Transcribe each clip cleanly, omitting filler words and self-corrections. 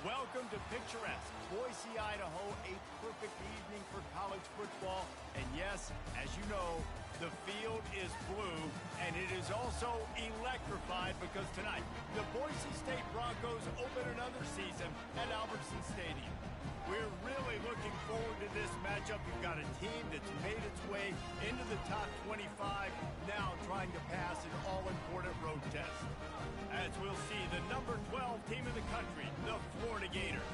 Welcome to picturesque Boise, Idaho, a perfect evening for college football. And yes, as you know, the field is blue, and it is also electrified because tonight, the Boise State Broncos open another season at Albertson Stadium. We're really looking forward to this matchup. We've got a team that's made its way into the top 25, now trying to pass an all-important road test. As we'll see, the number 12 team in the country, the Florida Gators,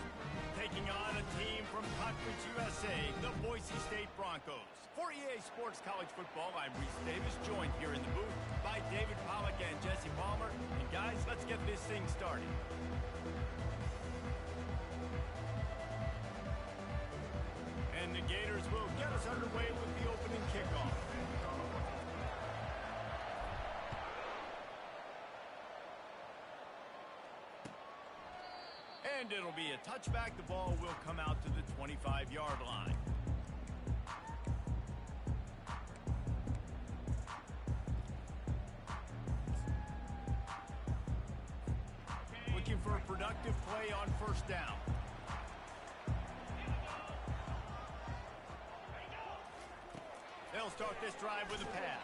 taking on a team from Conference USA, the Boise State Broncos. For EA Sports College Football, I'm Reese Davis, joined here in the booth by David Pollack and Jesse Palmer. And guys, let's get this thing started. And the Gators will get us underway with the opening kickoff. And it'll be a touchback. The ball will come out to the 25-yard line. Looking for a productive play on first down. They'll start this drive with a pass.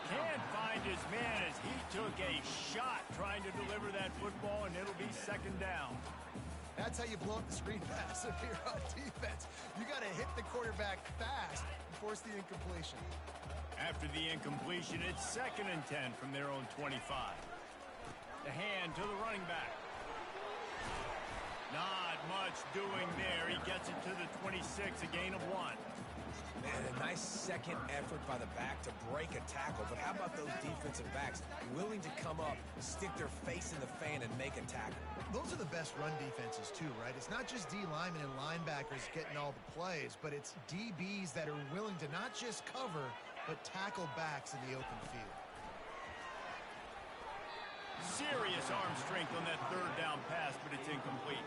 Can't find his man as he took a shot trying to deliver that football, and it'll be second down. That's how you blow up the screen pass if you're on defense. You got to hit the quarterback fast and force the incompletion. After the incompletion, it's 2nd and 10 from their own 25. The hand to the running back. Not much doing there. He gets it to the 26, a gain of 1. Man, a nice second effort by the back to break a tackle. But how about those defensive backs willing to come up, stick their face in the fan, and make a tackle? Those are the best run defenses, too, right? It's not just D linemen and linebackers getting all the plays, but it's DBs that are willing to not just cover, but tackle backs in the open field. Serious arm strength on that third down pass, but it's incomplete.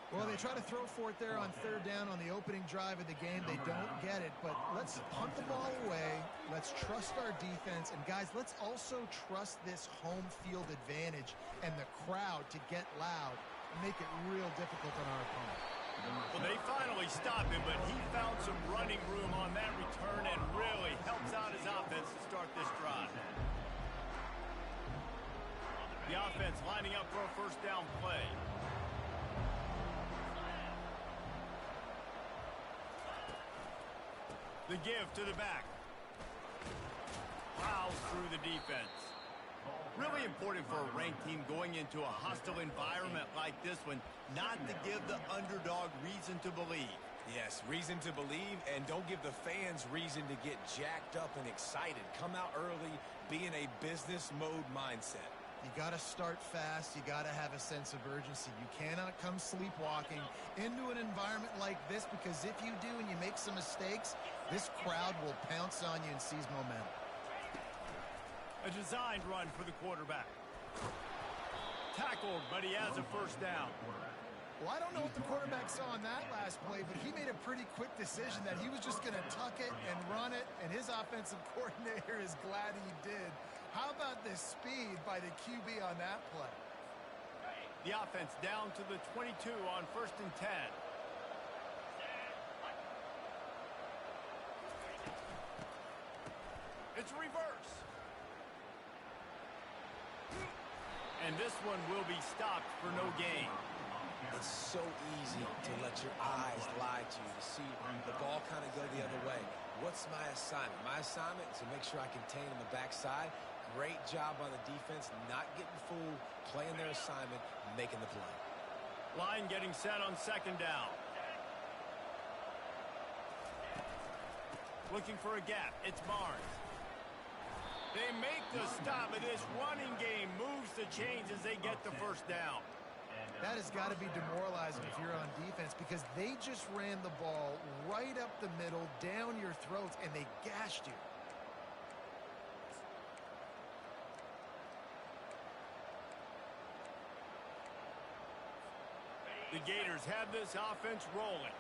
Well, they try to throw for it there on third down on the opening drive of the game. They don't get it, but let's punt the ball away. Let's trust our defense. And, guys, let's also trust this home field advantage and the crowd to get loud and make it real difficult on our opponent. Well, they finally stopped him, but he found some running room on that return and really helps out his offense to start this drive. The offense lining up for a first down play. The give to the back. Plows through the defense. Really important for a ranked team going into a hostile environment like this one, not to give the underdog reason to believe. Yes, reason to believe, and don't give the fans reason to get jacked up and excited. Come out early, be in a business mode mindset. You got to start fast. You got to have a sense of urgency. You cannot come sleepwalking into an environment like this, because if you do and you make some mistakes, this crowd will pounce on you and seize momentum. A designed run for the quarterback. Tackled, but he has a first down. Well, I don't know what the quarterback saw on that last play, but he made a pretty quick decision that he was just going to tuck it and run it, and his offensive coordinator is glad he did. How about the speed by the QB on that play? The offense down to the 22 on 1st and 10. It's reverse. And this one will be stopped for no gain. It's so easy to let your eyes lie to you, to see the ball kind of go the other way. What's my assignment? My assignment is to make sure I contain on the backside. Great job on the defense, not getting fooled, playing their assignment, making the play. Line getting set on 2nd down. Looking for a gap. It's Barnes. They make the stop, but this running game moves the chains as they get the first down. That has got to be demoralizing if you're on defense, because they just ran the ball right up the middle, down your throats, and they gashed you. The Gators have this offense rolling.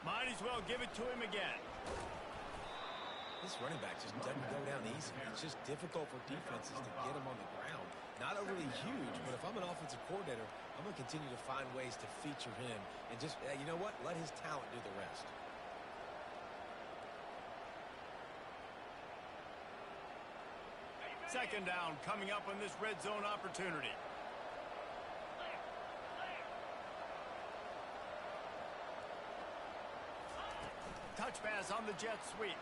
Might as well give it to him again. This running back just doesn't go down easy. It's just difficult for defenses to get him on the ground. Not overly huge, but if I'm an offensive coordinator, I'm going to continue to find ways to feature him and just, you know what, let his talent do the rest. Second down coming up on this red zone opportunity. Touch pass on the jet sweep.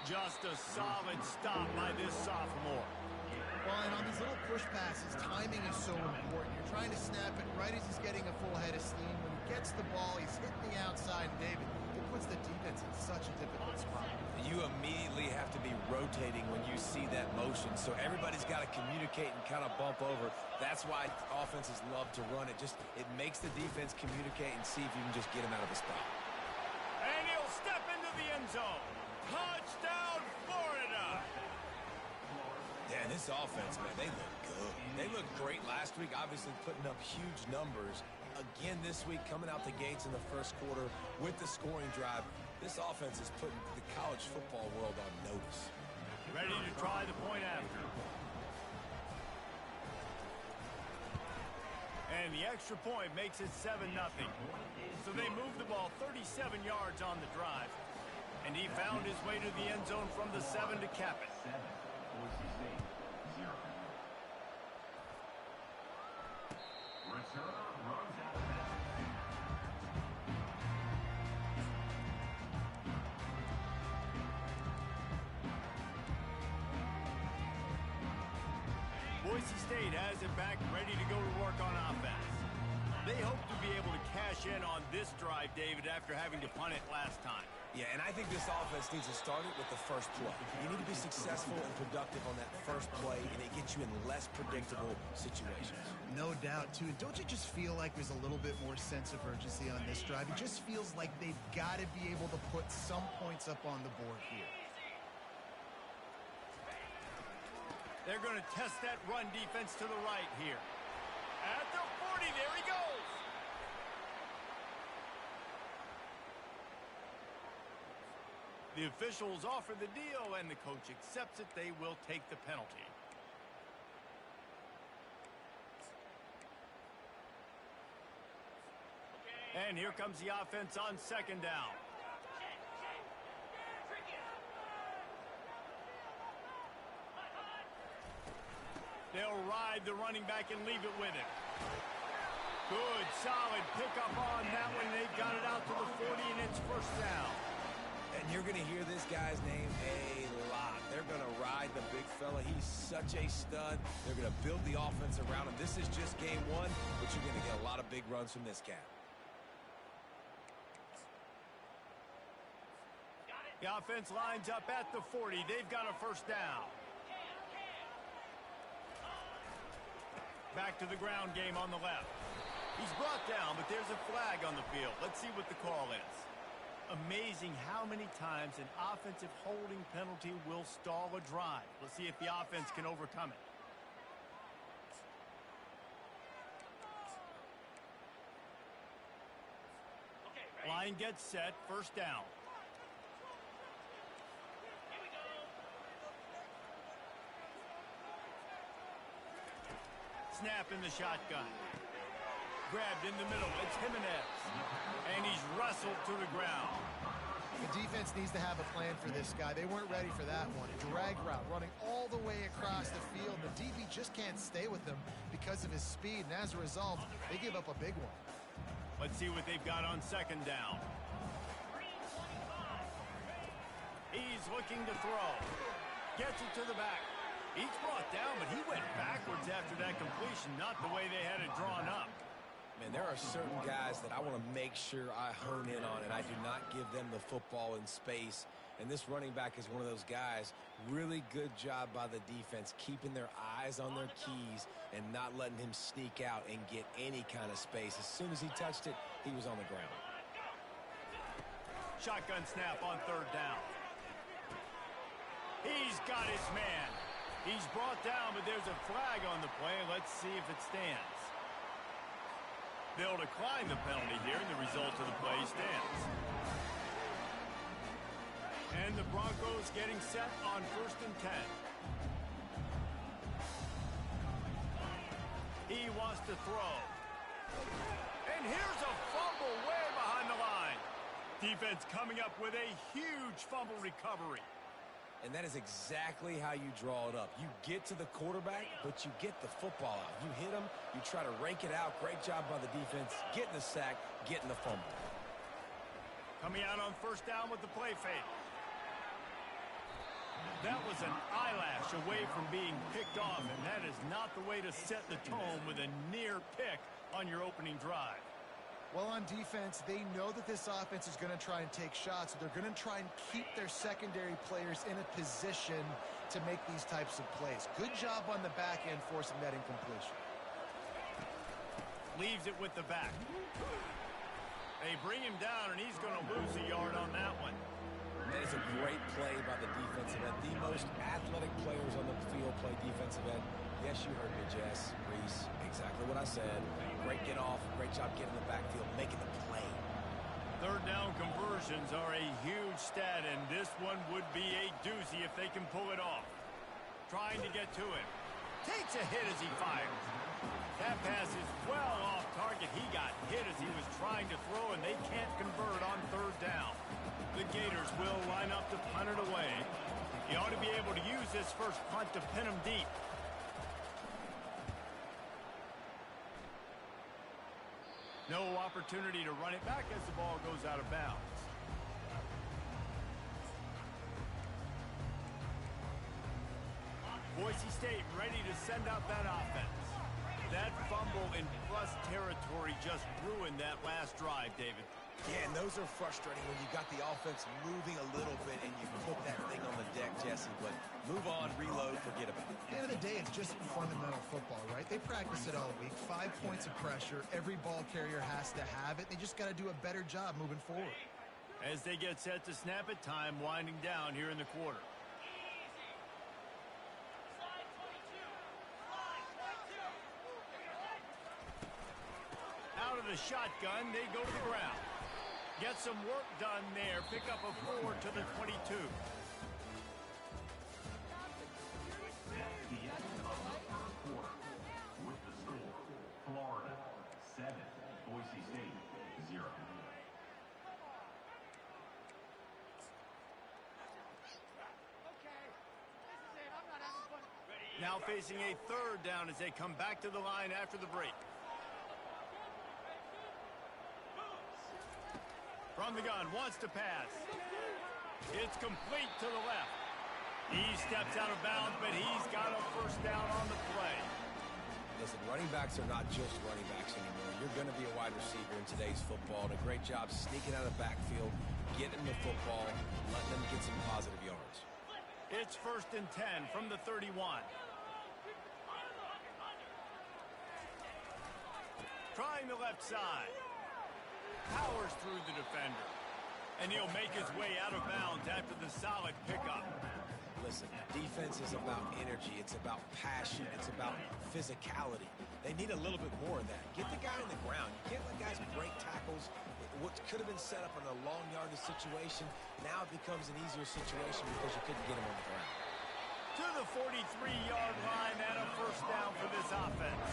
Just a solid stop by this sophomore. Well, and on these little push passes, timing is so important. You're trying to snap it right as he's getting a full head of steam. When he gets the ball, he's hitting the outside, and David, it puts the defense in such a difficult spot. You immediately have to be rotating when you see that motion, so everybody's got to communicate and kind of bump over. That's why offenses love to run it. It makes the defense communicate and see if you can just get him out of a spot. And he'll step into the end zone. Touchdown, Florida! Yeah, this offense, man, they look good. They looked great last week, obviously putting up huge numbers. Again this week, coming out the gates in the first quarter with the scoring drive. This offense is putting the college football world on notice. Ready to try the point after. And the extra point makes it 7-0. So they move the ball 37 yards on the drive. And he found his way to the end zone from the 7 to cap it. Boise State has it back, ready to go to work on offense. They hope to be able to cash in on this drive, David, after having to punt it last time. Yeah, and I think this offense needs to start it with the first play. You need to be successful and productive on that first play, and it gets you in less predictable situations. No doubt, too. And don't you just feel like there's a little bit more sense of urgency on this drive? It just feels like they've got to be able to put some points up on the board here. They're going to test that run defense to the right here. At the 40, there he goes. The officials offer the deal, and the coach accepts it. They will take the penalty. And here comes the offense on second down. They'll ride the running back and leave it with him. Good, solid pickup on that one. They've got it out to the 40, and it's first down. And you're going to hear this guy's name a lot. They're going to ride the big fella. He's such a stud. They're going to build the offense around him. This is just game one, but you're going to get a lot of big runs from this cat. The offense lines up at the 40. They've got a first down. Back to the ground game on the left. He's brought down, but there's a flag on the field. Let's see what the call is. Amazing how many times an offensive holding penalty will stall a drive. Let's see if the offense can overcome it. Line gets set, first down. Snap in the shotgun. Grabbed in the middle. It's Jimenez. And he's wrestled to the ground. The defense needs to have a plan for this guy. They weren't ready for that one. A drag route running all the way across the field. The DB just can't stay with him because of his speed. And as a result, they give up a big one. Let's see what they've got on second down. He's looking to throw. Gets it to the back. He's brought down, but he went backwards after that completion, not the way they had it drawn up. Man, there are certain guys that I want to make sure I hone in on, and I do not give them the football in space. And this running back is one of those guys. Really good job by the defense, keeping their eyes on their keys and not letting him sneak out and get any kind of space. As soon as he touched it, he was on the ground. Shotgun snap on third down. He's got his man. He's brought down, but there's a flag on the play. Let's see if it stands. They'll decline the penalty here, and the result of the play stands. And the Broncos getting set on 1st and 10. He wants to throw. And here's a fumble way behind the line. Defense coming up with a huge fumble recovery. And that is exactly how you draw it up. You get to the quarterback, but you get the football out. You hit him, you try to rake it out. Great job by the defense, getting the sack, getting the fumble. Coming out on 1st down with the play fake. That was an eyelash away from being picked off, and that is not the way to set the tone with a near pick on your opening drive. Well, on defense, they know that this offense is going to try and take shots. They're going to try and keep their secondary players in a position to make these types of plays. Good job on the back end forcing that incompletion. Leaves it with the back. They bring him down, and he's going to lose a yard on that one. That is a great play by the defensive end. The most athletic players on the field play defensive end. Yes, you heard me, Jess, Reese, exactly what I said. Great get off, great job getting the backfield, making the play. 3rd down conversions are a huge stat, and this one would be a doozy if they can pull it off. Trying to get to him. Takes a hit as he fires. That pass is well off target. He got hit as he was trying to throw, and they can't convert on 3rd down. The Gators will line up to punt it away. He ought to be able to use this first punt to pin him deep. No opportunity to run it back as the ball goes out of bounds. Boise State ready to send out that offense. That fumble in plus territory just ruined that last drive, David. Yeah, and those are frustrating when you got the offense moving a little bit and you put that thing on the deck, Jesse. But move on, reload, forget about it. At the end of the day, it's just fundamental football, right? They practice it all week. 5 points of pressure. Every ball carrier has to have it. They just got to do a better job moving forward. As they get set to snap it, time winding down here in the quarter. Out of the shotgun, they go to the ground. Get some work done there. Pick up a 4 to the 22. That's the end of the 3rd quarter. With the score, Florida 7, Boise State 0. Now facing a 3rd down as they come back to the line after the break. From the gun, wants to pass. It's complete to the left. He steps out of bounds, but he's got a 1st down on the play. Listen, running backs are not just running backs anymore. You're going to be a wide receiver in today's football, and a great job sneaking out of the backfield, getting the football, letting them get some positive yards. It's 1st and 10 from the 31. Trying the left side. Powers through the defender. And he'll make his way out of bounds after the solid pickup. Listen, defense is about energy. It's about passion. It's about physicality. They need a little bit more of that. Get the guy on the ground. You can't let guys break tackles. What could have been set up in a long yardage situation, now it becomes an easier situation because you couldn't get him on the ground. To the 43-yard line and a 1st down for this offense.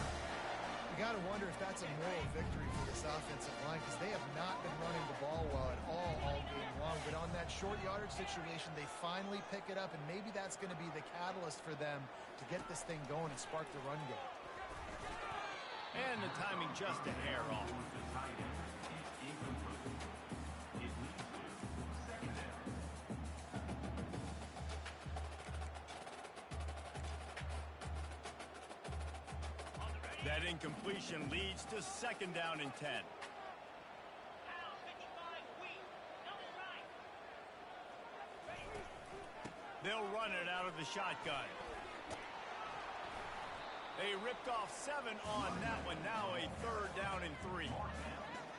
You got to wonder if that's a moral victory for this offensive line because they have not been running the ball well at all game long. But on that short yardage situation, they finally pick it up, and maybe that's going to be the catalyst for them to get this thing going and spark the run game. And the timing just a hair off. That incompletion leads to 2nd down and 10. They'll run it out of the shotgun. They ripped off 7 on that one. Now a 3rd down and 3.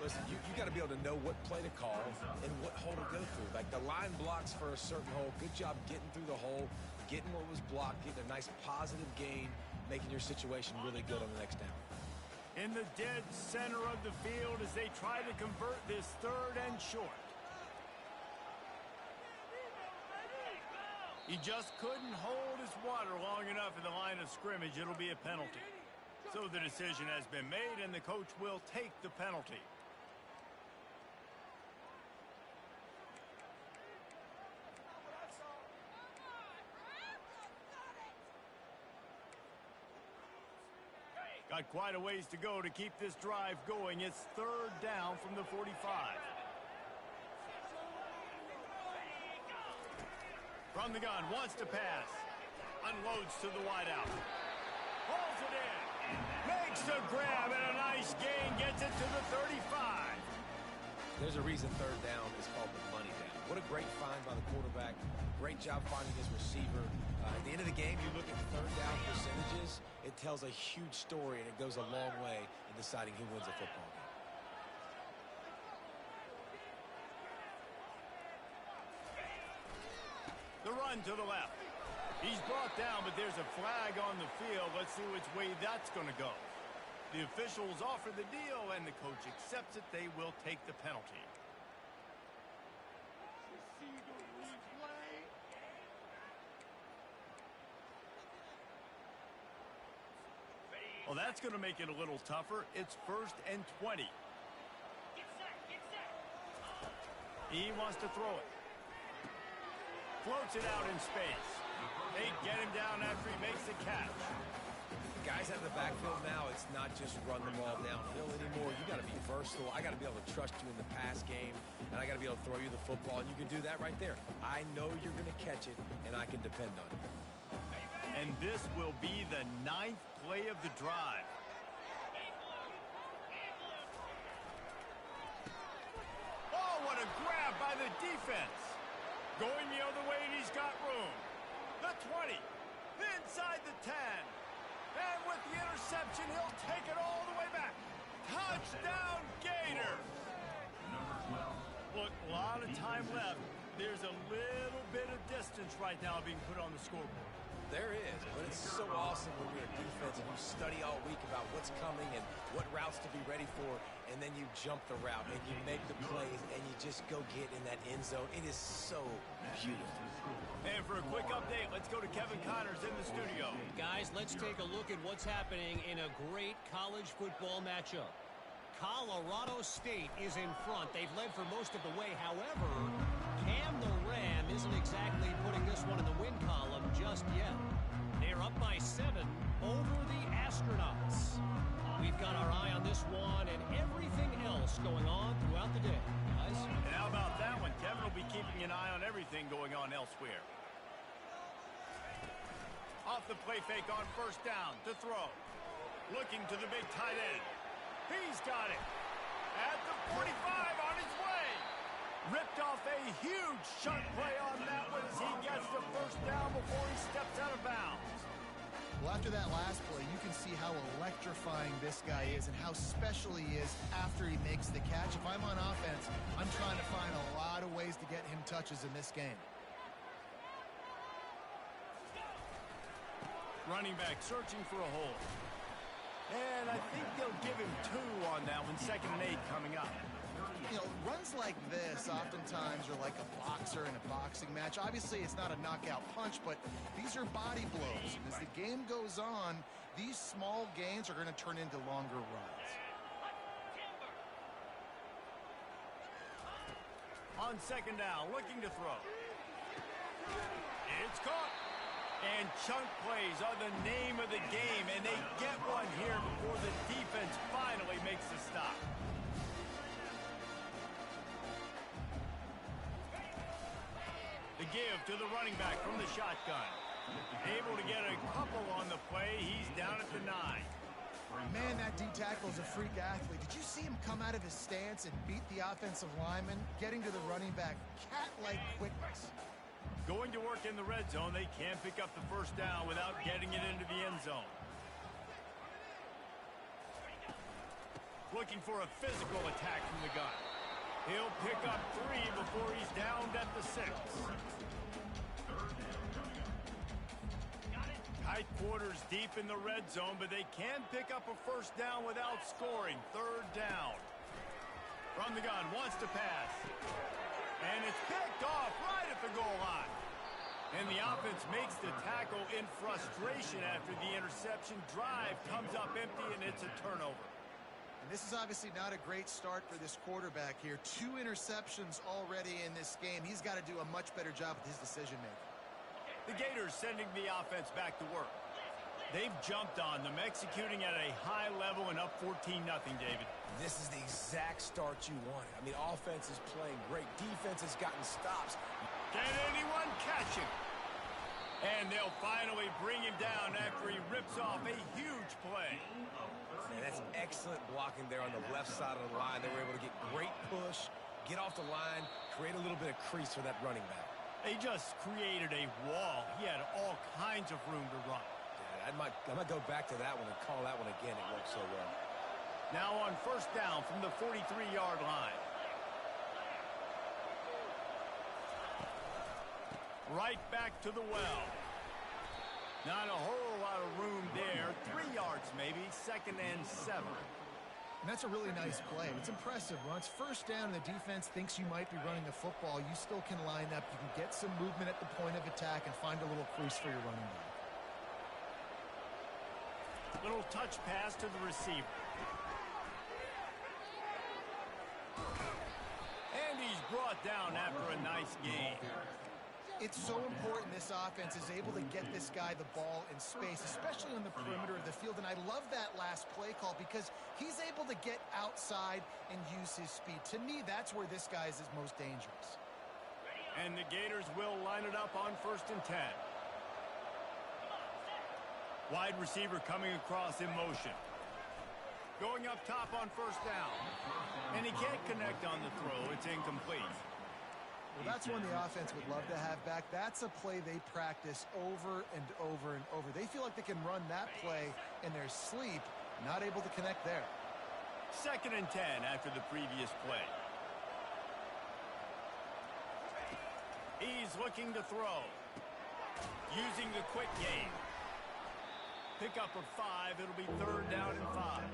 Listen, you got to be able to know what play to call and what hole to go through. Like the line blocks for a certain hole. Good job getting through the hole, getting what was blocked, getting a nice positive gain, making your situation really good on the next down. In the dead center of the field as they try to convert this 3rd and short. He just couldn't hold his water long enough in the line of scrimmage. It'll be a penalty. So the decision has been made, and the coach will take the penalty. Got quite a ways to go to keep this drive going. It's third down from the 45. From the gun, wants to pass. Unloads to the wideout. Pulls it in. Makes a grab and a nice gain. Gets it to the 35. There's a reason third down is called the money down. What a great find by the quarterback. Great job finding his receiver. At the end of the game, you look at third down percentages. It tells a huge story, and it goes a long way in deciding who wins a football game. The run to the left. He's brought down, but there's a flag on the field. Let's see which way that's going to go. The officials offer the deal, and the coach accepts it. They will take the penalty. Well, that's going to make it a little tougher. It's 1st and 20. He wants to throw it. Floats it out in space. They get him down after he makes the catch. Guys out of the backfield now, it's not just run the ball downhill anymore. You got to be versatile. I got to be able to trust you in the pass game, and I got to be able to throw you the football, and you can do that right there. I know you're going to catch it, and I can depend on it. And this will be the 9th play of the drive. Oh, what a grab by the defense. Going the other way, and he's got room. The 20, inside the 10. And with the interception, he'll take it all the way back. Touchdown, Gators. Look, a lot of time left. There's a little bit of distance right now being put on the scoreboard. There is, but it's so awesome when you're a defense and you study all week about what's coming and what routes to be ready for, and then you jump the route and you make the plays and you just go get in that end zone. It is so beautiful. And for a quick update, let's go to Kevin Connors in the studio. Guys, let's take a look at what's happening in a great college football matchup. Colorado State is in front. They've led for most of the way. However, Cam the Ram isn't exactly putting this one in the win column just yet. They're up by 7 over the Astronauts. We've got our eye on this one and everything else going on throughout the day, guys. And how about that one? Kevin will be keeping an eye on everything going on elsewhere. Off the play fake on 1st down to throw. Looking to the big tight end. He's got it. At the 45 on his way. Ripped off a huge shunt play on that one as he gets the 1st down before he steps out of bounds. Well, after that last play, you can see how electrifying this guy is and how special he is after he makes the catch. If I'm on offense, I'm trying to find a lot of ways to get him touches in this game. Running back searching for a hole. And I think they'll give him 2 on that one. 2nd and 8 coming up. You know, runs like this oftentimes are like a boxer in a boxing match. Obviously, it's not a knockout punch, but these are body blows. And as the game goes on, these small gains are going to turn into longer runs. On 2nd down, looking to throw. It's caught. And chunk plays are the name of the game, and they get one here before the defense finally makes the stop. The give to the running back from the shotgun. Able to get a couple on the play. He's down at the 9. Man, that D-tackle is a freak athlete. Did you see him come out of his stance and beat the offensive lineman, getting to the running back? Cat-like quickness. Going to work in the red zone, they can't pick up the 1st down without getting it into the end zone. Looking for a physical attack from the gun. He'll pick up 3 before he's downed at the 6. Tight quarters deep in the red zone, but they can pick up a 1st down without scoring. 3rd down. From the gun, wants to pass. And it's picked off right at the goal line. And the offense makes the tackle in frustration after the interception. Drive comes up empty, and it's a turnover. And this is obviously not a great start for this quarterback here. 2 interceptions already in this game. He's got to do a much better job with his decision-making. The Gators sending the offense back to work. They've jumped on them, executing at a high level and up 14-0, David. This is the exact start you wanted. I mean, offense is playing great. Defense has gotten stops. Can anyone catch him? And they'll finally bring him down after he rips off a huge play. Man, that's excellent blocking there on the left side of the line. They were able to get great push, get off the line, create a little bit of crease for that running back. They just created a wall. He had all kinds of room to run. Yeah, I might go back to that one and call that one again. It worked so well. Now on first down from the 43-yard line. Right back to the well. Not a whole lot of room there. 3 yards maybe, 2nd and 7. And that's a really nice play. It's impressive. When it's first down and the defense thinks you might be running the football, you still can line up. You can get some movement at the point of attack and find a little crease for your running back. Little touch pass to the receiver. And he's brought down after a nice gain. It's so important this offense is able to get this guy the ball in space, especially on the perimeter of the field. And I love that last play call because he's able to get outside and use his speed. To me, that's where this guy is his most dangerous. And the Gators will line it up on 1st and 10. Wide receiver coming across in motion. Going up top on 1st down. And he can't connect on the throw. It's incomplete. Well, that's one the offense would love to have back. That's a play they practice over and over and over. They feel like they can run that play in their sleep, not able to connect there. 2nd and 10 after the previous play. He's looking to throw. Using the quick game. Pick up of 5. It'll be 3rd down and 5.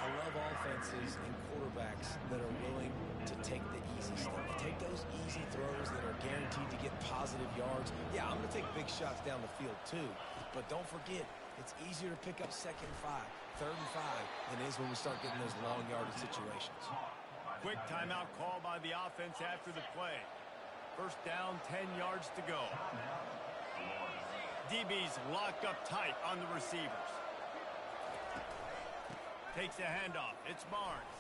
I love offenses and quarterbacks that are willing to take the easy stuff. Take those easy throws that are guaranteed to get positive yards. Yeah, I'm going to take big shots down the field too. But don't forget, it's easier to pick up 2nd and 5, 3rd and 5 than it is when we start getting those long yardage situations. Quick timeout call by the offense after the play. 1st down, 10 yards to go. DB's locked up tight on the receivers. Takes a handoff. It's Barnes.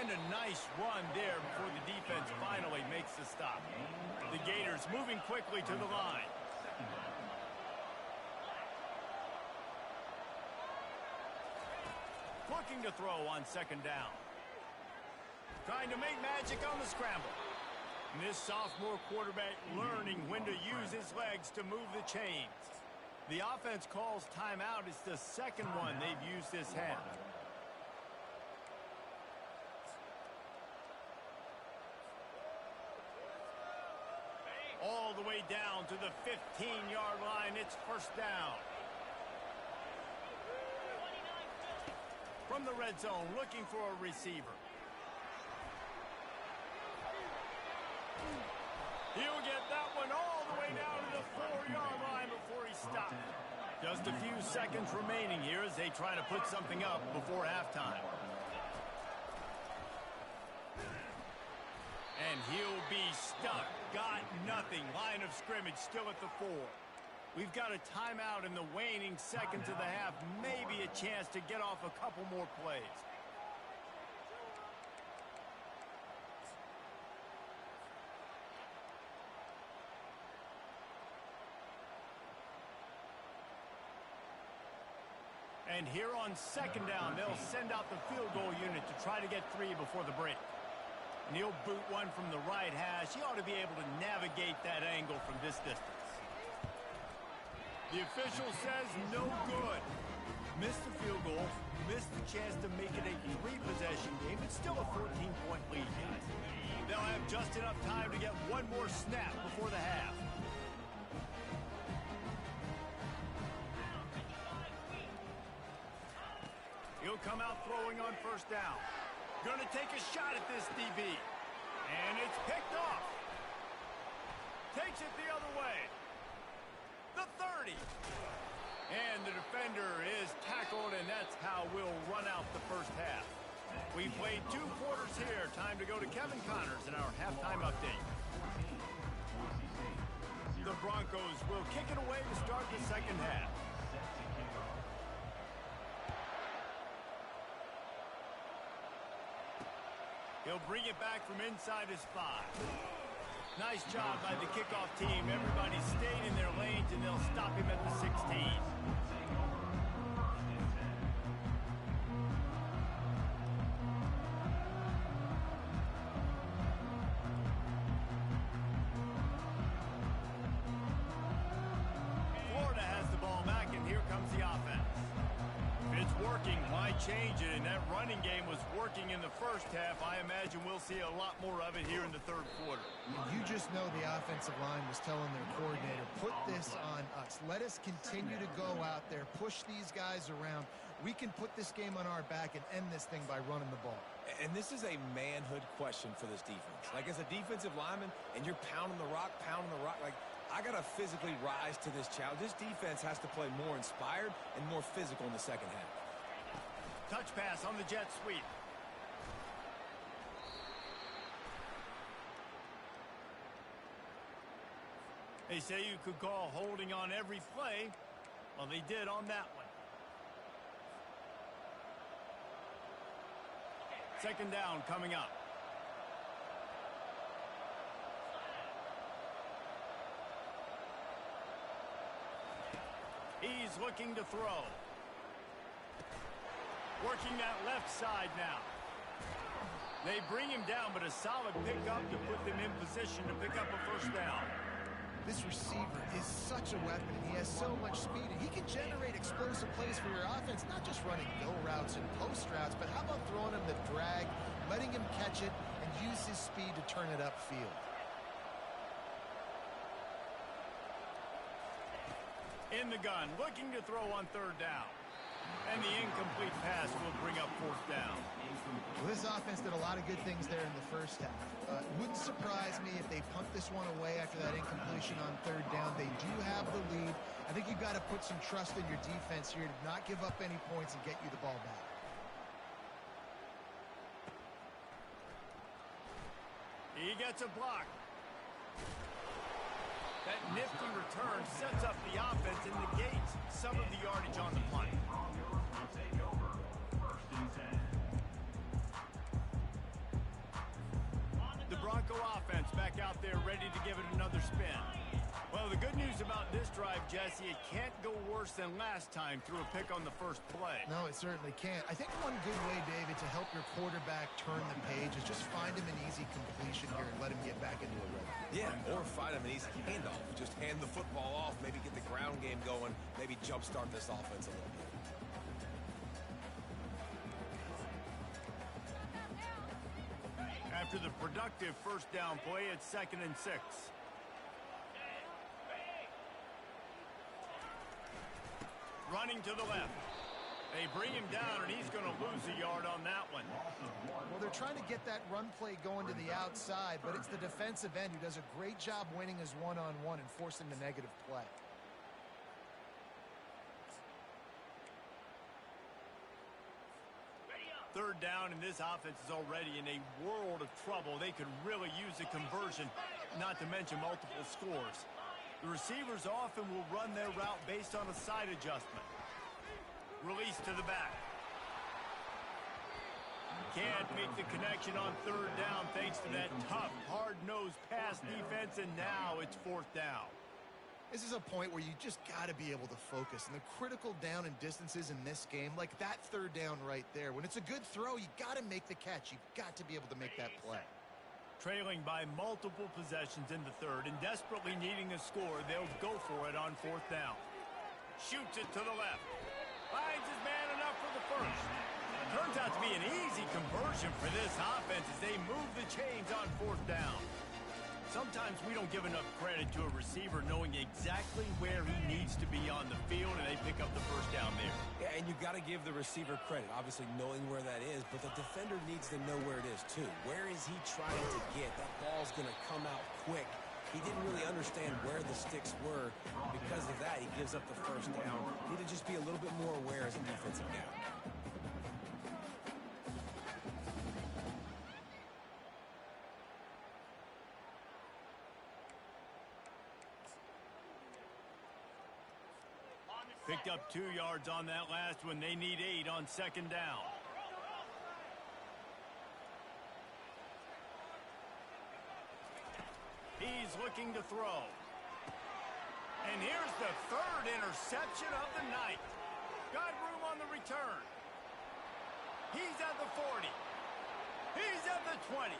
And a nice run there before the defense finally makes the stop. The Gators moving quickly to the line. Looking to throw on 2nd down. Trying to make magic on the scramble. And this sophomore quarterback learning when to use his legs to move the chains. The offense calls timeout. It's the 2nd one they've used this half. All the way down to the 15-yard line. It's 1st down. From the red zone, looking for a receiver. He'll get that one all the way down to the 4-yard line before he stops. Just a few seconds remaining here as they try to put something up before halftime. And he'll be stuck. Got nothing. Line of scrimmage still at the 4. We've got a timeout in the waning seconds of the half. Maybe a chance to get off a couple more plays. And here on 2nd down, they'll send out the field goal unit to try to get 3 before the break. And he'll boot one from the right hash. He ought to be able to navigate that angle from this distance. The official says no good. Missed the field goal, missed the chance to make it a 3-possession game. It's still a 14-point lead, guys. They'll have just enough time to get one more snap before the half. He'll come out throwing on 1st down. Gonna take a shot at this DB. And it's picked off. Takes it the other way. The 30. And the defender is tackled, and that's how we'll run out the first half. We played 2 quarters here. Time to go to Kevin Connors in our halftime update. The Broncos will kick it away to start the second half. He'll bring it back from inside his 5. Nice job by the kickoff team. Everybody stayed in their lanes, and they'll stop him at the 16. Florida has the ball back, and here comes the offense. If it's working, why change it? And that running game was working in the first half. I imagine we'll see a lot more of it here in the third quarter. You just know the offensive line was telling their coordinator, put this on us. Let us continue to go out there, push these guys around. We can put this game on our back and end this thing by running the ball. And this is a manhood question for this defense. Like, as a defensive lineman, and you're pounding the rock, like, I got to physically rise to this challenge. This defense has to play more inspired and more physical in the second half. Touch pass on the jet sweep. They say you could call holding on every play. Well, they did on that one. Second down coming up. He's looking to throw. Working that left side now. They bring him down, but a solid pickup to put them in position to pick up a first down. This receiver is such a weapon. He has so much speed, and he can generate explosive plays for your offense, not just running go routes and post routes, but how about throwing him the drag, letting him catch it, and use his speed to turn it upfield. In the gun, looking to throw on third down. And the incomplete pass will bring up fourth down. Well, this offense did a lot of good things there in the first half. It wouldn't surprise me if they punt this one away after that incompletion on third down. They do have the lead. I think you've got to put some trust in your defense here to not give up any points and get you the ball back. He gets a block. That nifty return sets up the offense and negates some of the yardage on the punt. The Bronco offense back out there ready to give it another spin. Well, the good news about this drive, Jesse, it can't go worse than last time through a pick on the first play. No, it certainly can't. I think one good way, David, to help your quarterback turn the page is just find him an easy completion here and let him get back into a rhythm. Yeah, or find him an easy handoff. Just hand the football off, maybe get the ground game going, maybe jumpstart this offense a little bit. After the productive first down play, it's 2nd and 6. Running to the left. They bring him down, and he's going to lose a yard on that one. Well, they're trying to get that run play going to the outside, but it's the defensive end who does a great job winning his one-on-one and forcing the negative play. Third down, and this offense is already in a world of trouble. They could really use a conversion, not to mention multiple scores. The receivers often will run their route based on a side adjustment. Release to the back. Can't make the connection on third down thanks to that tough, hard-nosed pass defense, and now it's fourth down. This is a point where you just got to be able to focus. And the critical down and distances in this game, like that third down right there, when it's a good throw, you got to make the catch. You've got to be able to make that play. Trailing by multiple possessions in the third and desperately needing a score, they'll go for it on fourth down. Shoots it to the left. Finds his man enough for the first. Turns out to be an easy conversion for this offense as they move the chains on fourth down. Sometimes we don't give enough credit to a receiver knowing exactly where he needs to be on the field, and they pick up the first down there. Yeah, and you got to give the receiver credit, obviously knowing where that is, but the defender needs to know where it is too. Where is he trying to get? That ball's going to come out quick. He didn't really understand where the sticks were. Because of that, he gives up the first down. Need to just be a little bit more aware as a defensive guy. Picked up 2 yards on that last one. They need 8 on second down. He's looking to throw. And here's the 3rd interception of the night. Got room on the return. He's at the 40. He's at the 20.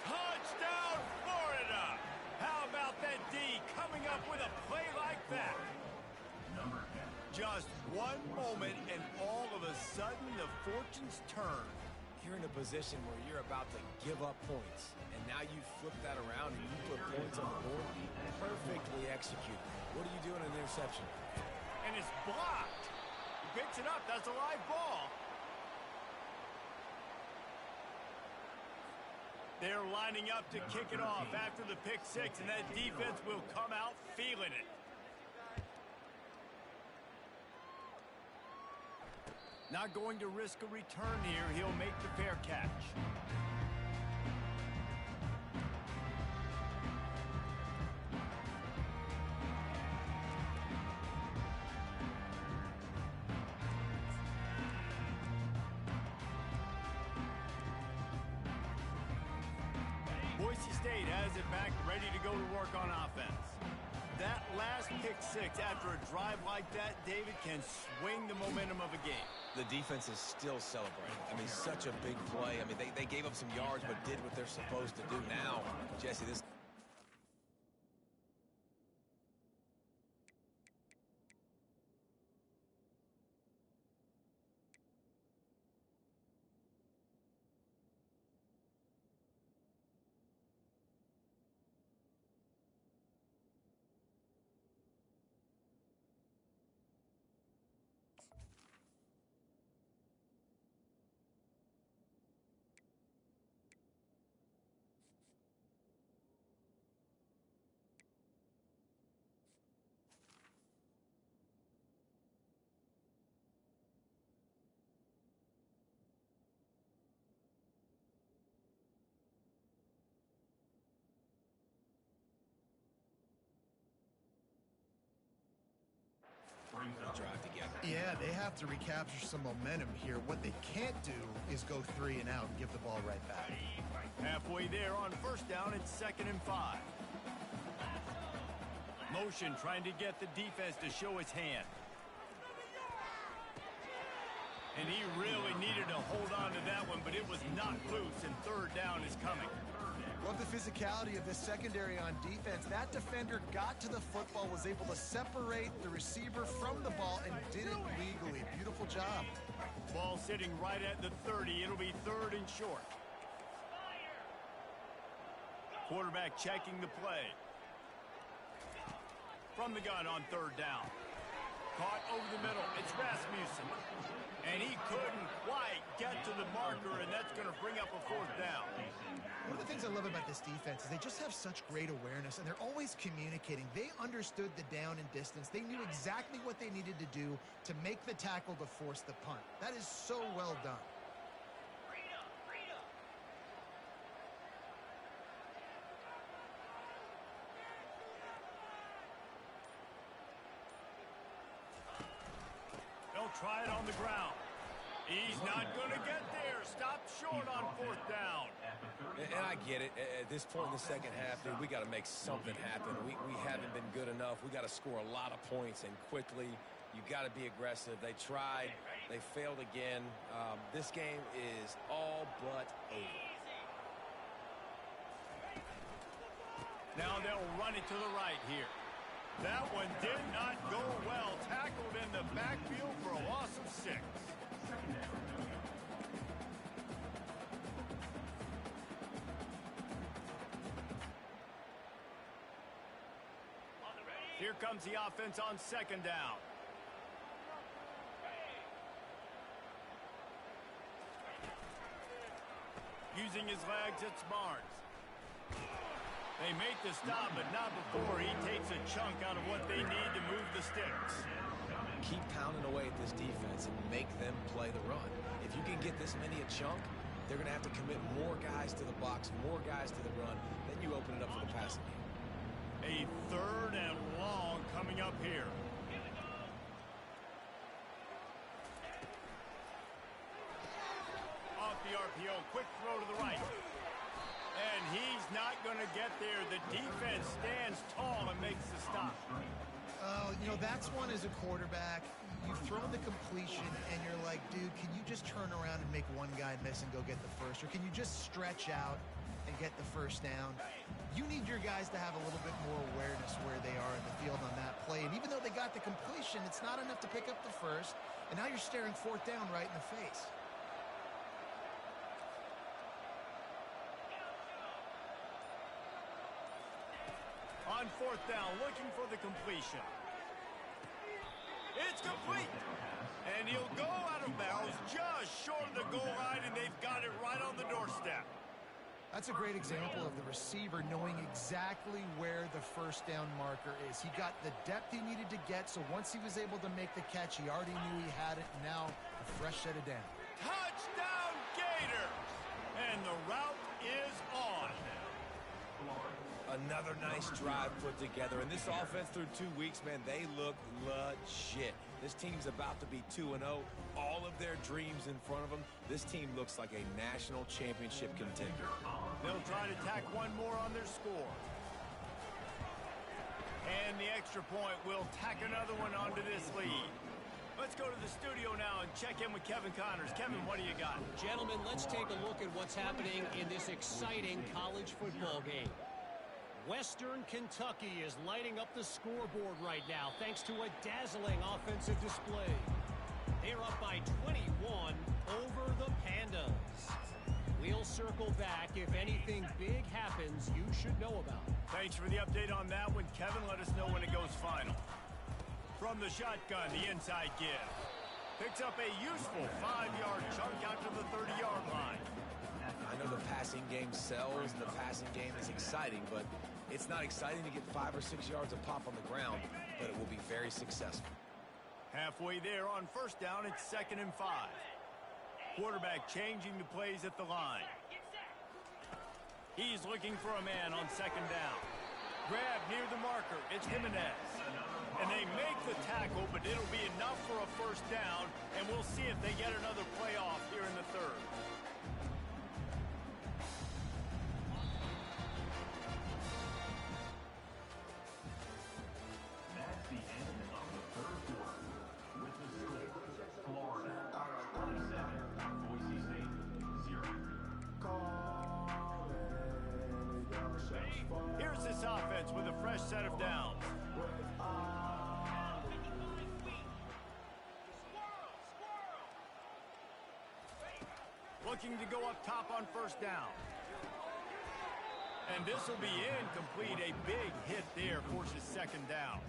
Touchdown, Florida! How about that D coming up with a play like that? Just one moment, and all of a sudden, the fortunes turn. You're in a position where you're about to give up points, and now you flip that around and you put points on the board. Perfectly executed. What do you do in an interception? And it's blocked. He picks it up. That's a live ball. They're lining up to kick it off after the pick six, and that defense will come out feeling it. Not going to risk a return here. He'll make the fair catch. Boise State has it back, ready to go to work on offense. That last pick six after a drive like that, David, can swing the momentum of a game. The defense is still celebrating. I mean, such a big play. I mean, they gave up some yards but did what they're supposed to do. Now, Jesse, this... drive together. Yeah, they have to recapture some momentum here. What they can't do is go 3 and out and give the ball right back. Halfway there on first down, it's 2nd and 5. Motion trying to get the defense to show his hand. And he really needed to hold on to that one, but it was not loose, and 3rd down is coming. Love the physicality of this secondary on defense. That defender got to the football, was able to separate the receiver from the ball, and did it legally. Beautiful job. Ball sitting right at the 30. It'll be 3rd and short. Quarterback checking the play. From the gun on 3rd down. Caught over the middle. It's Rasmussen. And he couldn't quite get to the marker, and that's going to bring up a 4th down. One of the things I love about this defense is they just have such great awareness, and they're always communicating. They understood the down and distance. They knew exactly what they needed to do to make the tackle to force the punt. That is so well done. They'll try it on the ground. He's not going to get there. Stop short on 4th down. And I get it. At this point in the second half, dude, we got to make something happen. We haven't been good enough. We got to score a lot of points, and quickly. You got to be aggressive. They tried. They failed again. This game is all but over. Now they'll run it to the right here. That one did not go well. Tackled in the backfield for a loss of 6. Here comes the offense on 2nd down. Using his legs, it's Barnes. They make the stop, but not before he takes a chunk out of what they need to move the sticks. Keep pounding away at this defense and make them play the run. If you can get this many a chunk, they're going to have to commit more guys to the box, more guys to the run. Then you open it up for the passing game. A 3rd and long coming up here. Off the RPO, quick throw to the right. And he's not going to get there. The defense stands tall and makes the stop. Oh, you know, that's one as a quarterback. You've thrown the completion, and you're like, dude, can you just turn around and make one guy miss and go get the first? Or can you just stretch out and get the first down? You need your guys to have a little bit more awareness where they are in the field on that play. And even though they got the completion, it's not enough to pick up the first. And now you're staring 4th down right in the face. On 4th down, looking for the completion. It's complete. And he'll go out of bounds just short of the goal line, and they've got it right on the doorstep. That's a great example of the receiver knowing exactly where the first down marker is. He got the depth he needed to get, so once he was able to make the catch, he already knew he had it. Now, a fresh set of down. Touchdown, Gators! And the route is on. Another nice drive put together. And this offense through 2 weeks, man, they look legit. This team's about to be 2-0. All of their dreams in front of them. This team looks like a national championship contender. They'll try to tack one more on their score. And the extra point will tack another one onto this lead. Let's go to the studio now and check in with Kevin Connors. Kevin, what do you got? Gentlemen, let's take a look at what's happening in this exciting college football game. Western Kentucky is lighting up the scoreboard right now thanks to a dazzling offensive display. They're up by 21 over the Pandas. We'll circle back if anything big happens you should know about. Thanks for the update on that one, Kevin. Let us know when it goes final. From the shotgun, the inside give. Picks up a useful 5-yard chunk out to the 30-yard line. I know the passing game sells, the passing game is exciting, but it's not exciting to get 5 or 6 yards of pop on the ground, but it will be very successful. Halfway there on 1st down, it's 2nd and 5. Quarterback changing the plays at the line. He's looking for a man on 2nd down. Grab near the marker. It's Jimenez. And they make the tackle, but it'll be enough for a 1st down, and we'll see if they get another play off here in the 3rd. That's the end of the 3rd quarter. With the score, Florida 27, Boise State 0. Here's this offense with a fresh set of downs. Looking to go up top on 1st down. And this will be incomplete. A big hit there forces 2nd down.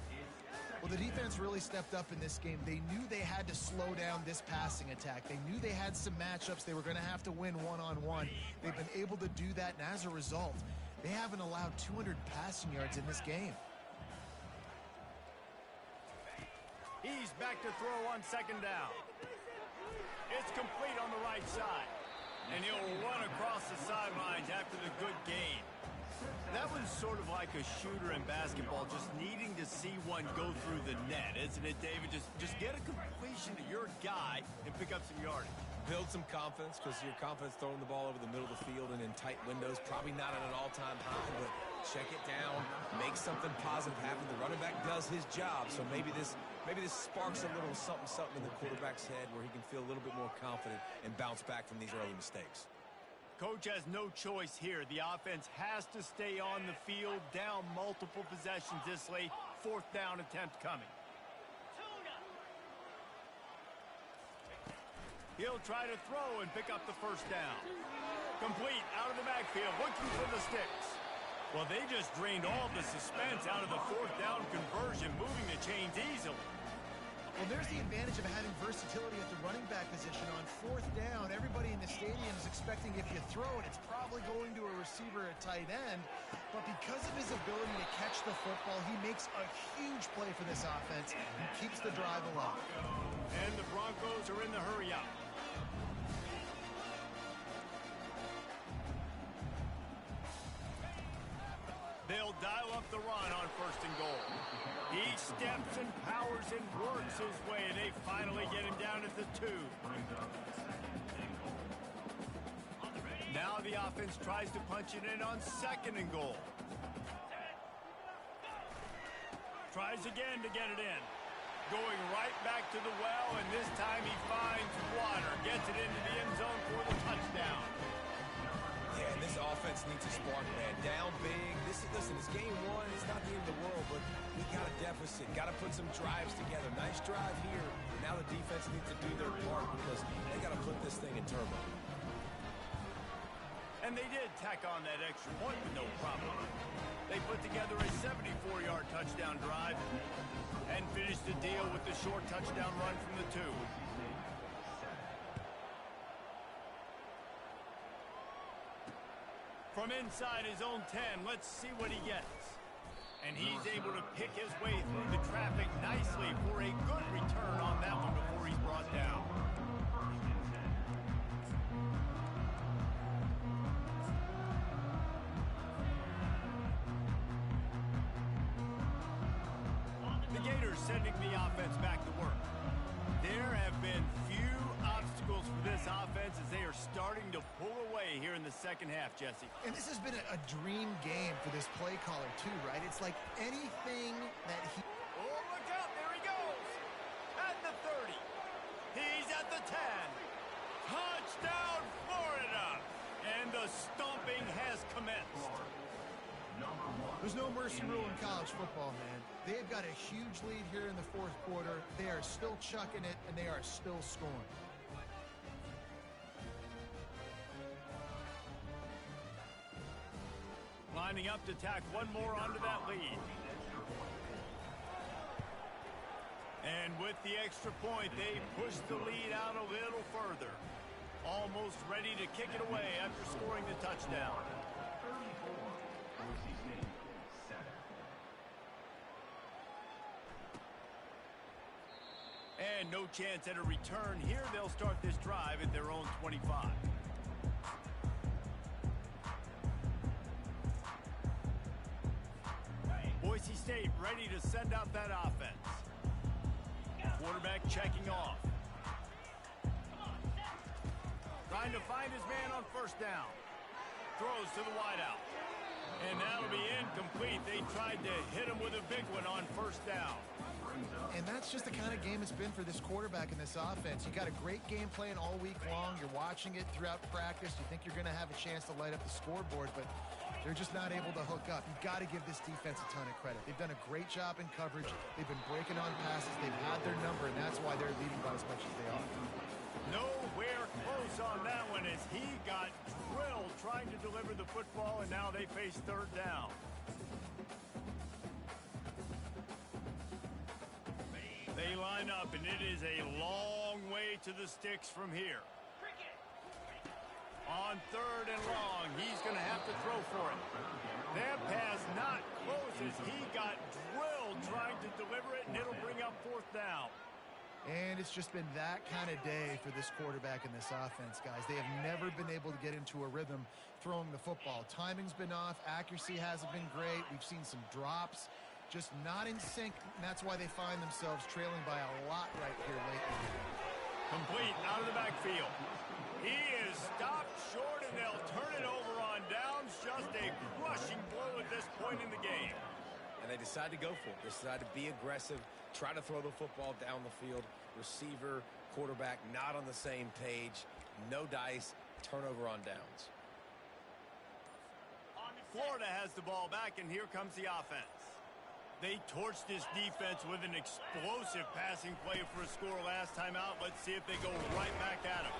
Well, the defense really stepped up in this game. They knew they had to slow down this passing attack. They knew they had some matchups they were going to have to win one-on-one. They've been able to do that, and as a result, they haven't allowed 200 passing yards in this game. He's back to throw on 2nd down. It's complete on the right side. And he'll run across the sidelines after the good gain. That was sort of like a shooter in basketball, just needing to see one go through the net, isn't it, David? Just get a completion to your guy and pick up some yardage. Build some confidence, because your confidence throwing the ball over the middle of the field and in tight windows, probably not at an all-time high, but check it down, make something positive happen. The running back does his job, so maybe this sparks a little something in the quarterback's head where he can feel a little bit more confident and bounce back from these early mistakes. Coach has no choice here. The offense has to stay on the field, down multiple possessions this late. 4th down attempt coming. He'll try to throw and pick up the 1st down. Complete out of the backfield, looking for the sticks. Well, they just drained all the suspense out of the 4th down conversion, moving the chains easily. Well, there's the advantage of having versatility at the running back position. On 4th down, everybody in the stadium is expecting if you throw it, it's probably going to a receiver at tight end. but because of his ability to catch the football, he makes a huge play for this offense and keeps the drive alive. And the Broncos are in the hurry-up. They'll dial up the run on 1st and goal. He steps and powers and works his way, and they finally get him down at the 2. Now the offense tries to punch it in on 2nd and goal. Tries again to get it in. Going right back to the well, and this time he finds water. Gets it into the end zone for the touchdown. Yeah, and this offense needs a spark, man. Down big. Listen, it's game 1. It's not the end of the world, but we got a deficit. Got to put some drives together. Nice drive here. Now the defense needs to do their part because they got to put this thing in turbo. And they did tack on that extra point with no problem. They put together a 74-yard touchdown drive and finished the deal with the short touchdown run from the 2. From inside his own 10, let's see what he gets. And he's able to pick his way through the traffic nicely for a good return on that one before he's brought down. The Gators sending the offense back to work. There have been few obstacles for this offense as they are starting to pull away here in the 2nd half, Jesse. And this has been a dream game for this play caller, too, right? It's like anything that he... Oh, look out. There he goes. At the 30. He's at the 10. Touchdown, Florida. And the stomping has commenced. There's no mercy rule in college football, man. They've got a huge lead here in the 4th quarter. They are still chucking it, and they are still scoring. Lining up to tack one more onto that lead. And with the extra point, they push the lead out a little further. Almost ready to kick it away after scoring the touchdown. And no chance at a return here. They'll start this drive at their own 25. Boise State ready to send out that offense. Quarterback checking off. Trying to find his man on 1st down. Throws to the wideout. And that'll be incomplete. They tried to hit him with a big one on 1st down. And that's just the kind of game it's been for this quarterback in this offense. You got a great game plan all week long. You're watching it throughout practice. You think you're going to have a chance to light up the scoreboard, but they're just not able to hook up. You've got to give this defense a ton of credit. They've done a great job in coverage. They've been breaking on passes. They've had their number, and that's why they're leading by as much as they are. Nowhere close on that one as he got drilled trying to deliver the football, and now they face 3rd down. They line up, and it is a long way to the sticks from here. On 3rd and long, he's going to have to throw for it. That pass not close as he got drilled trying to deliver it, and it'll bring up 4th down. And it's just been that kind of day for this quarterback and this offense, guys. They have never been able to get into a rhythm throwing the football. Timing's been off. Accuracy hasn't been great. We've seen some drops. Just not in sync, and that's why they find themselves trailing by a lot right here lately. Complete out of the backfield. He is stopped short, and they'll turn it over on downs. Just a crushing blow at this point in the game. And they decide to go for it. They decide to be aggressive, try to throw the football down the field. Receiver, quarterback, not on the same page. No dice, turnover on downs. Florida has the ball back, and here comes the offense. They torched this defense with an explosive passing play for a score last time out. Let's see if they go right back at him.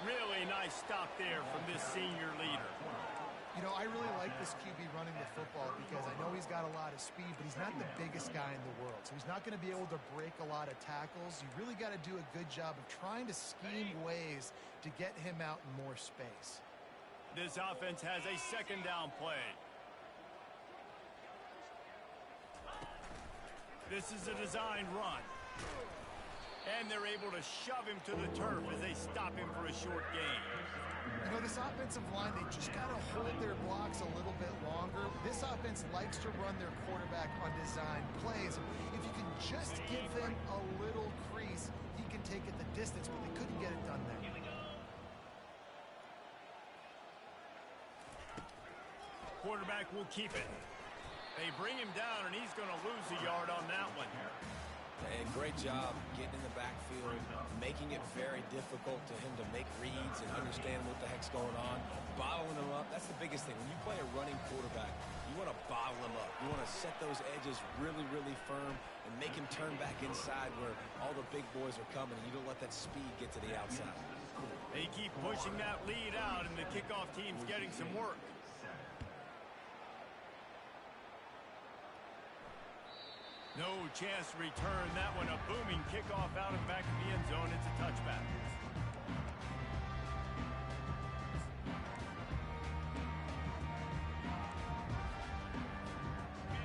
Really nice stop there from this senior leader. You know, I really like this QB running the football because I know he's got a lot of speed, but he's not the biggest guy in the world. So he's not going to be able to break a lot of tackles. You really got to do a good job of trying to scheme ways to get him out in more space. This offense has a 2nd down play. This is a designed run. And they're able to shove him to the turf as they stop him for a short gain. You know, this offensive line, they just got to hold their blocks a little bit longer. This offense likes to run their quarterback on design plays. If you can just give them a little crease, he can take it the distance, but they couldn't get it done there. Quarterback will keep it. They bring him down, and he's going to lose a yard on that one. And great job getting in the backfield, making it very difficult to him to make reads and understand what the heck's going on, bottling him up. That's the biggest thing. When you play a running quarterback, you want to bottle him up. You want to set those edges really, really firm and make him turn back inside where all the big boys are coming, and you don't let that speed get to the outside. They keep pushing that lead out, and the kickoff team's getting some work. No chance to return that one. A booming kickoff out and back of the end zone. It's a touchback.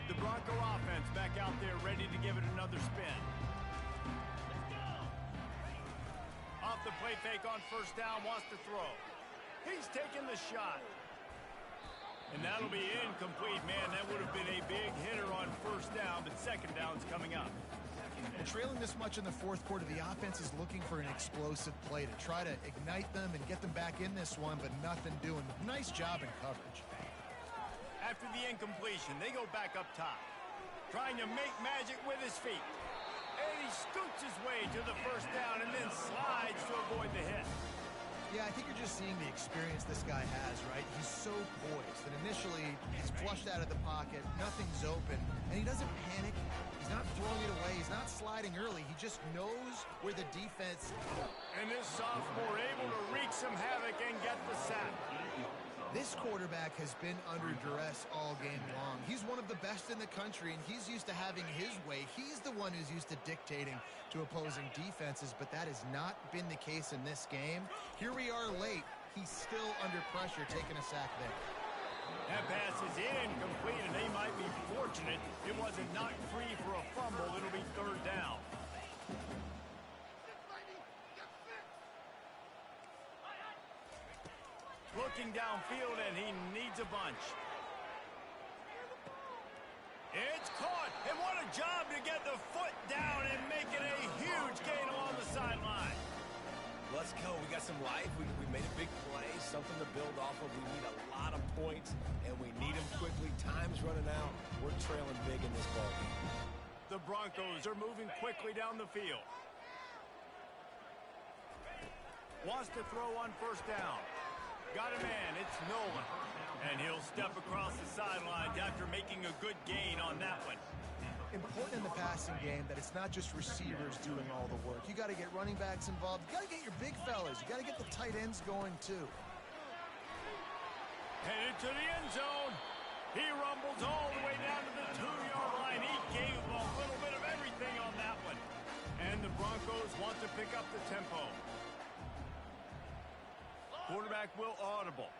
The Bronco offense back out there ready to give it another spin. Off the play fake on first down, wants to throw. He's taking the shot. And that'll be incomplete. Man, that would have been a big hitter on first down, but second down's coming up. Well, trailing this much in the fourth quarter, the offense is looking for an explosive play to try to ignite them and get them back in this one, but nothing doing. Nice job in coverage. After the incompletion, they go back up top, trying to make magic with his feet. And he scoots his way to the first down and then slides to avoid the hit. Yeah, I think you're just seeing the experience this guy has, right? He's so poised that initially he's flushed out of the pocket, nothing's open, and he doesn't panic. He's not throwing it away. He's not sliding early. He just knows where the defense is. And this sophomore able to wreak some havoc and get the sack. This quarterback has been under duress all game long. He's one of the best in the country, and he's used to having his way. He's the one who's used to dictating to opposing defenses, but that has not been the case in this game. Here we are late. He's still under pressure, taking a sack there. That pass is incomplete, and they might be fortunate it wasn't knocked free for a fumble. It'll be third down. Looking downfield, and he needs a bunch. It's caught, and what a job to get the foot down and make it a huge gain along the sideline. Let's go. We got some life. We made a big play, something to build off of. We need a lot of points, and we need them quickly. Time's running out. We're trailing big in this ballgame. The Broncos are moving quickly down the field. Wants to throw on first down. Got a man, it's Nolan. And he'll step across the sidelines after making a good gain on that one. Important in the passing game that it's not just receivers doing all the work. You got to get running backs involved. You got to get your big fellas. You got to get the tight ends going too. Headed to the end zone. He rumbles all the way down to the 2-yard line. He gave a little bit of everything on that one. And the Broncos want to pick up the tempo. Quarterback will audible.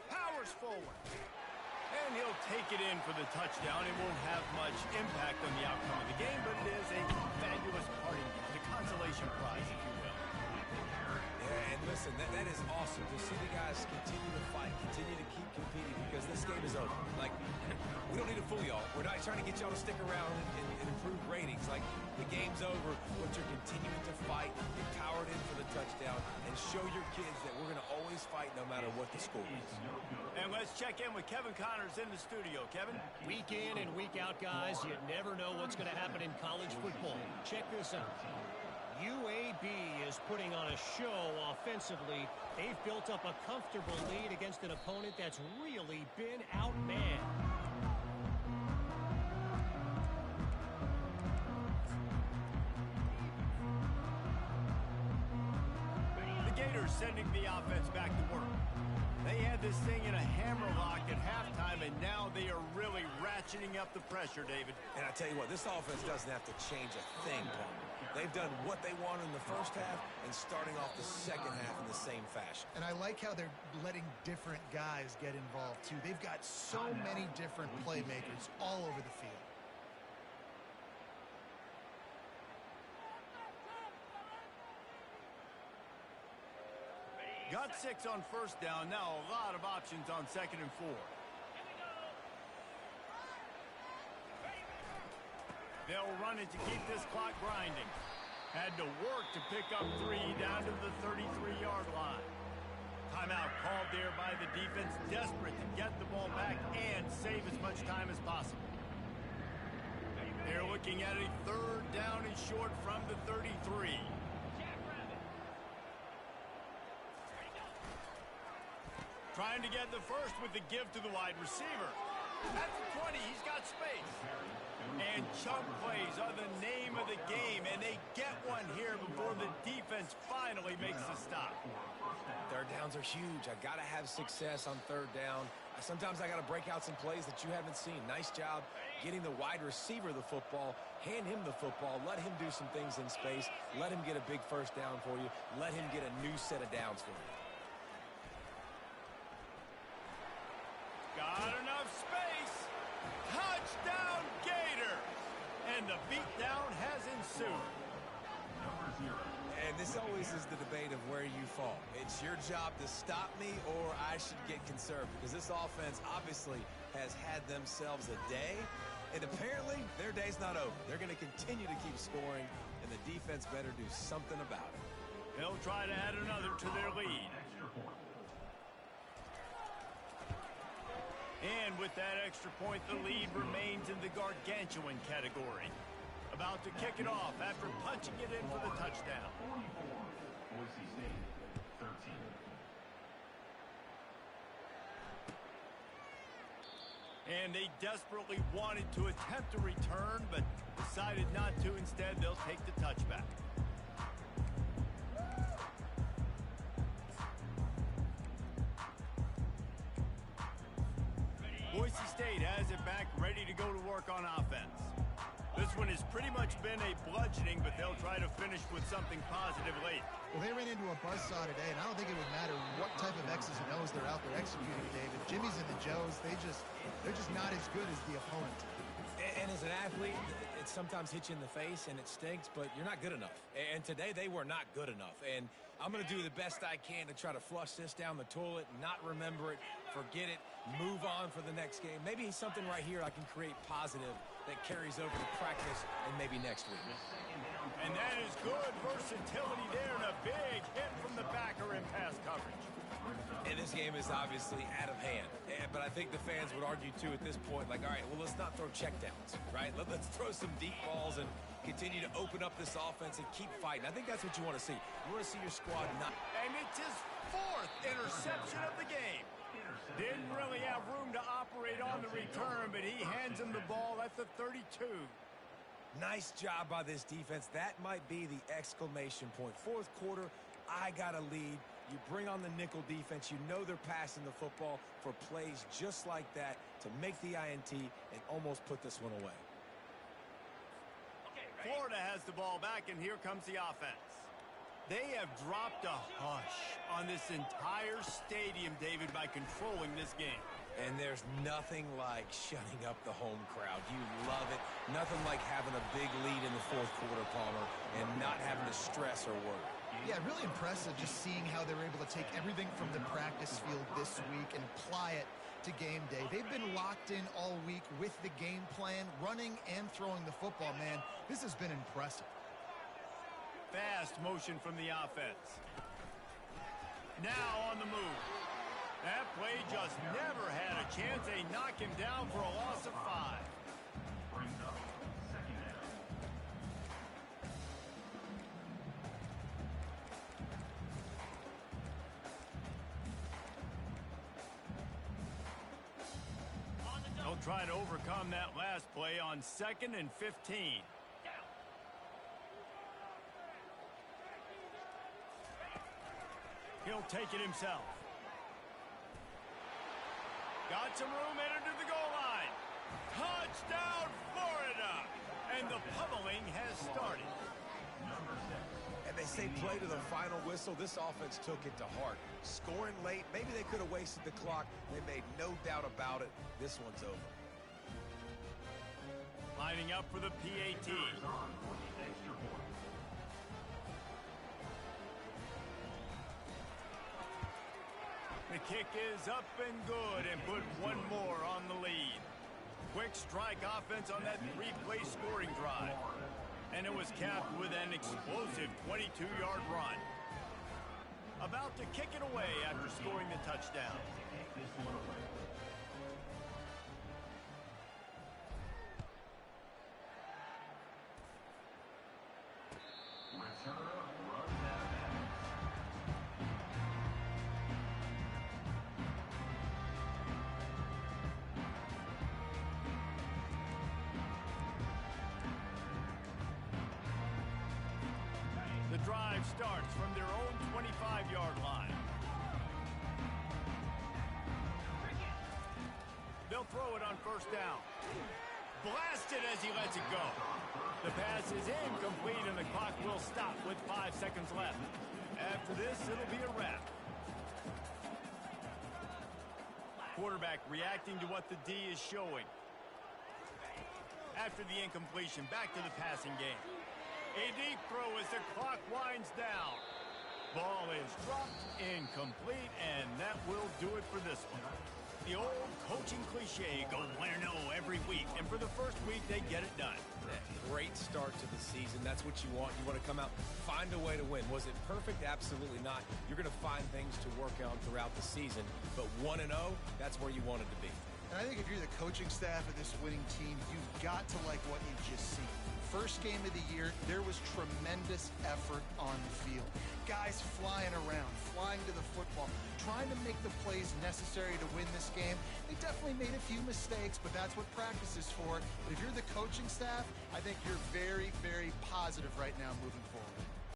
Powers forward. And he'll take it in for the touchdown. It won't have much impact on the outcome of the game, but it is a fabulous parting gift, a consolation prize, if you will. Yeah, and listen, that is awesome to see the guys continue to fight, continue to keep competing, because this game is over. Like, we don't need to fool y'all. We're not trying to get y'all to stick around and improve ratings. Like, the game's over, but you're continuing to fight, get powered in for the touchdown, and show your kids that we're going to always fight no matter what the score is. And let's check in with Kevin Connors in the studio. Kevin? Week in and week out, guys, you never know what's going to happen in college football. Check this out. UAB is putting on a show offensively. They've built up a comfortable lead against an opponent that's really been outmanned. The Gators sending the offense back to work. They had this thing in a hammerlock at halftime, and now they are really ratcheting up the pressure, David. And I tell you what, this offense doesn't have to change a thing, Paul. They've done what they wanted in the first half and starting off the second half in the same fashion. And I like how they're letting different guys get involved, too. They've got so many different playmakers all over the field. Got 6 on first down. Now a lot of options on 2nd and 4. They'll run it to keep this clock grinding. Had to work to pick up 3 down to the 33-yard line. Timeout called there by the defense, desperate to get the ball back and save as much time as possible. They're looking at a 3rd down and short from the 33. Trying to get the first with the give to the wide receiver. At the 20, he's got space. And chunk plays are the name of the game, and they get one here before the defense finally makes the stop. 3rd downs are huge. I got to have success on 3rd down. Sometimes I got to break out some plays that you haven't seen. Nice job getting the wide receiver the football. Hand him the football. Let him do some things in space. Let him get a big 1st down for you. Let him get a new set of downs for you. Got enough space. Touchdown, Gator. And the beatdown has ensued. And this always is the debate of where you fall. It's your job to stop me or I should get conservative, because this offense obviously has had themselves a day, and apparently their day's not over. They're going to continue to keep scoring, and the defense better do something about it. They'll try to add another to their lead. And with that extra point, the lead remains in the gargantuan category. About to kick it off after punching it in for the touchdown. 44, Boise State, 13. And they desperately wanted to attempt a return, but decided not to. Instead, they'll take the touchback. Boise State has it back, ready to go to work on offense. This one has pretty much been a bludgeoning, but they'll try to finish with something positive late. Well, they ran into a buzzsaw today, and I don't think it would matter what type of X's and O's they're out there executing, David. Jimmy's and the Joes, they're just not as good as the opponent. And as an athlete, it sometimes hits you in the face, and it stinks, but you're not good enough. And today, they were not good enough. And I'm going to do the best I can to try to flush this down the toilet, not remember it, forget it, move on for the next game. Maybe something right here I can create positive that carries over to practice and maybe next week. And that is good versatility there, and a big hit from the backer in pass coverage. And this game is obviously out of hand. But I think the fans would argue, too, at this point, like, all right, well, let's not throw checkdowns, right? Let's throw some deep balls and continue to open up this offense and keep fighting. I think that's what you want to see. You want to see your squad not... And it's his 4th interception of the game. Didn't really have room to operate on the return, but he hands him the ball at the 32. Nice job by this defense. That might be the exclamation point. 4th quarter, I got a lead. You bring on the nickel defense. You know they're passing the football for plays just like that to make the INT and almost put this one away. Florida has the ball back, and here comes the offense. They have dropped a hush on this entire stadium, David, by controlling this game. And there's nothing like shutting up the home crowd. You love it. Nothing like having a big lead in the 4th quarter, Palmer, and not having to stress or worry. Yeah, really impressive just seeing how they were able to take everything from the practice field this week and apply it to game day. They've been locked in all week with the game plan, running and throwing the football, man. This has been impressive. Fast motion from the offense. Now on the move. That play just never had a chance. They knock him down for a loss of 5. Brings up 2nd down. They'll try to overcome that last play on 2nd and 15. He'll take it himself. Got some room, entered to the goal line. Touchdown, Florida! And the pummeling has started. And they say play to the final whistle. This offense took it to heart. Scoring late, maybe they could have wasted the clock. They made no doubt about it. This one's over. Lining up for the PAT. On for the extra point. kick is up and good and put one more on the lead. Quick strike offense on that three-play scoring drive. And it was capped with an explosive 22-yard run. About to kick it away after scoring the touchdown. The drive starts from their own 25-yard line. They'll throw it on first down. Blasted as he lets it go. The pass is incomplete and the clock will stop with 5 seconds left. After this, it'll be a wrap. Quarterback reacting to what the D is showing. After the incompletion, back to the passing game. A deep throw as the clock winds down. Ball is dropped, incomplete, and that will do it for this one. The old coaching cliche, go win or no every week. And for the first week, they get it done. Great start to the season. That's what you want. You want to come out, find a way to win. Was it perfect? Absolutely not. You're going to find things to work on throughout the season. But 1-0, that's where you want it to be. And I think if you're the coaching staff of this winning team, you've got to like what you've just seen. First game of the year, there was tremendous effort on the field. Guys flying around, flying to the football, trying to make the plays necessary to win this game. They definitely made a few mistakes, but that's what practice is for. But if you're the coaching staff, I think you're very, very positive right now moving forward.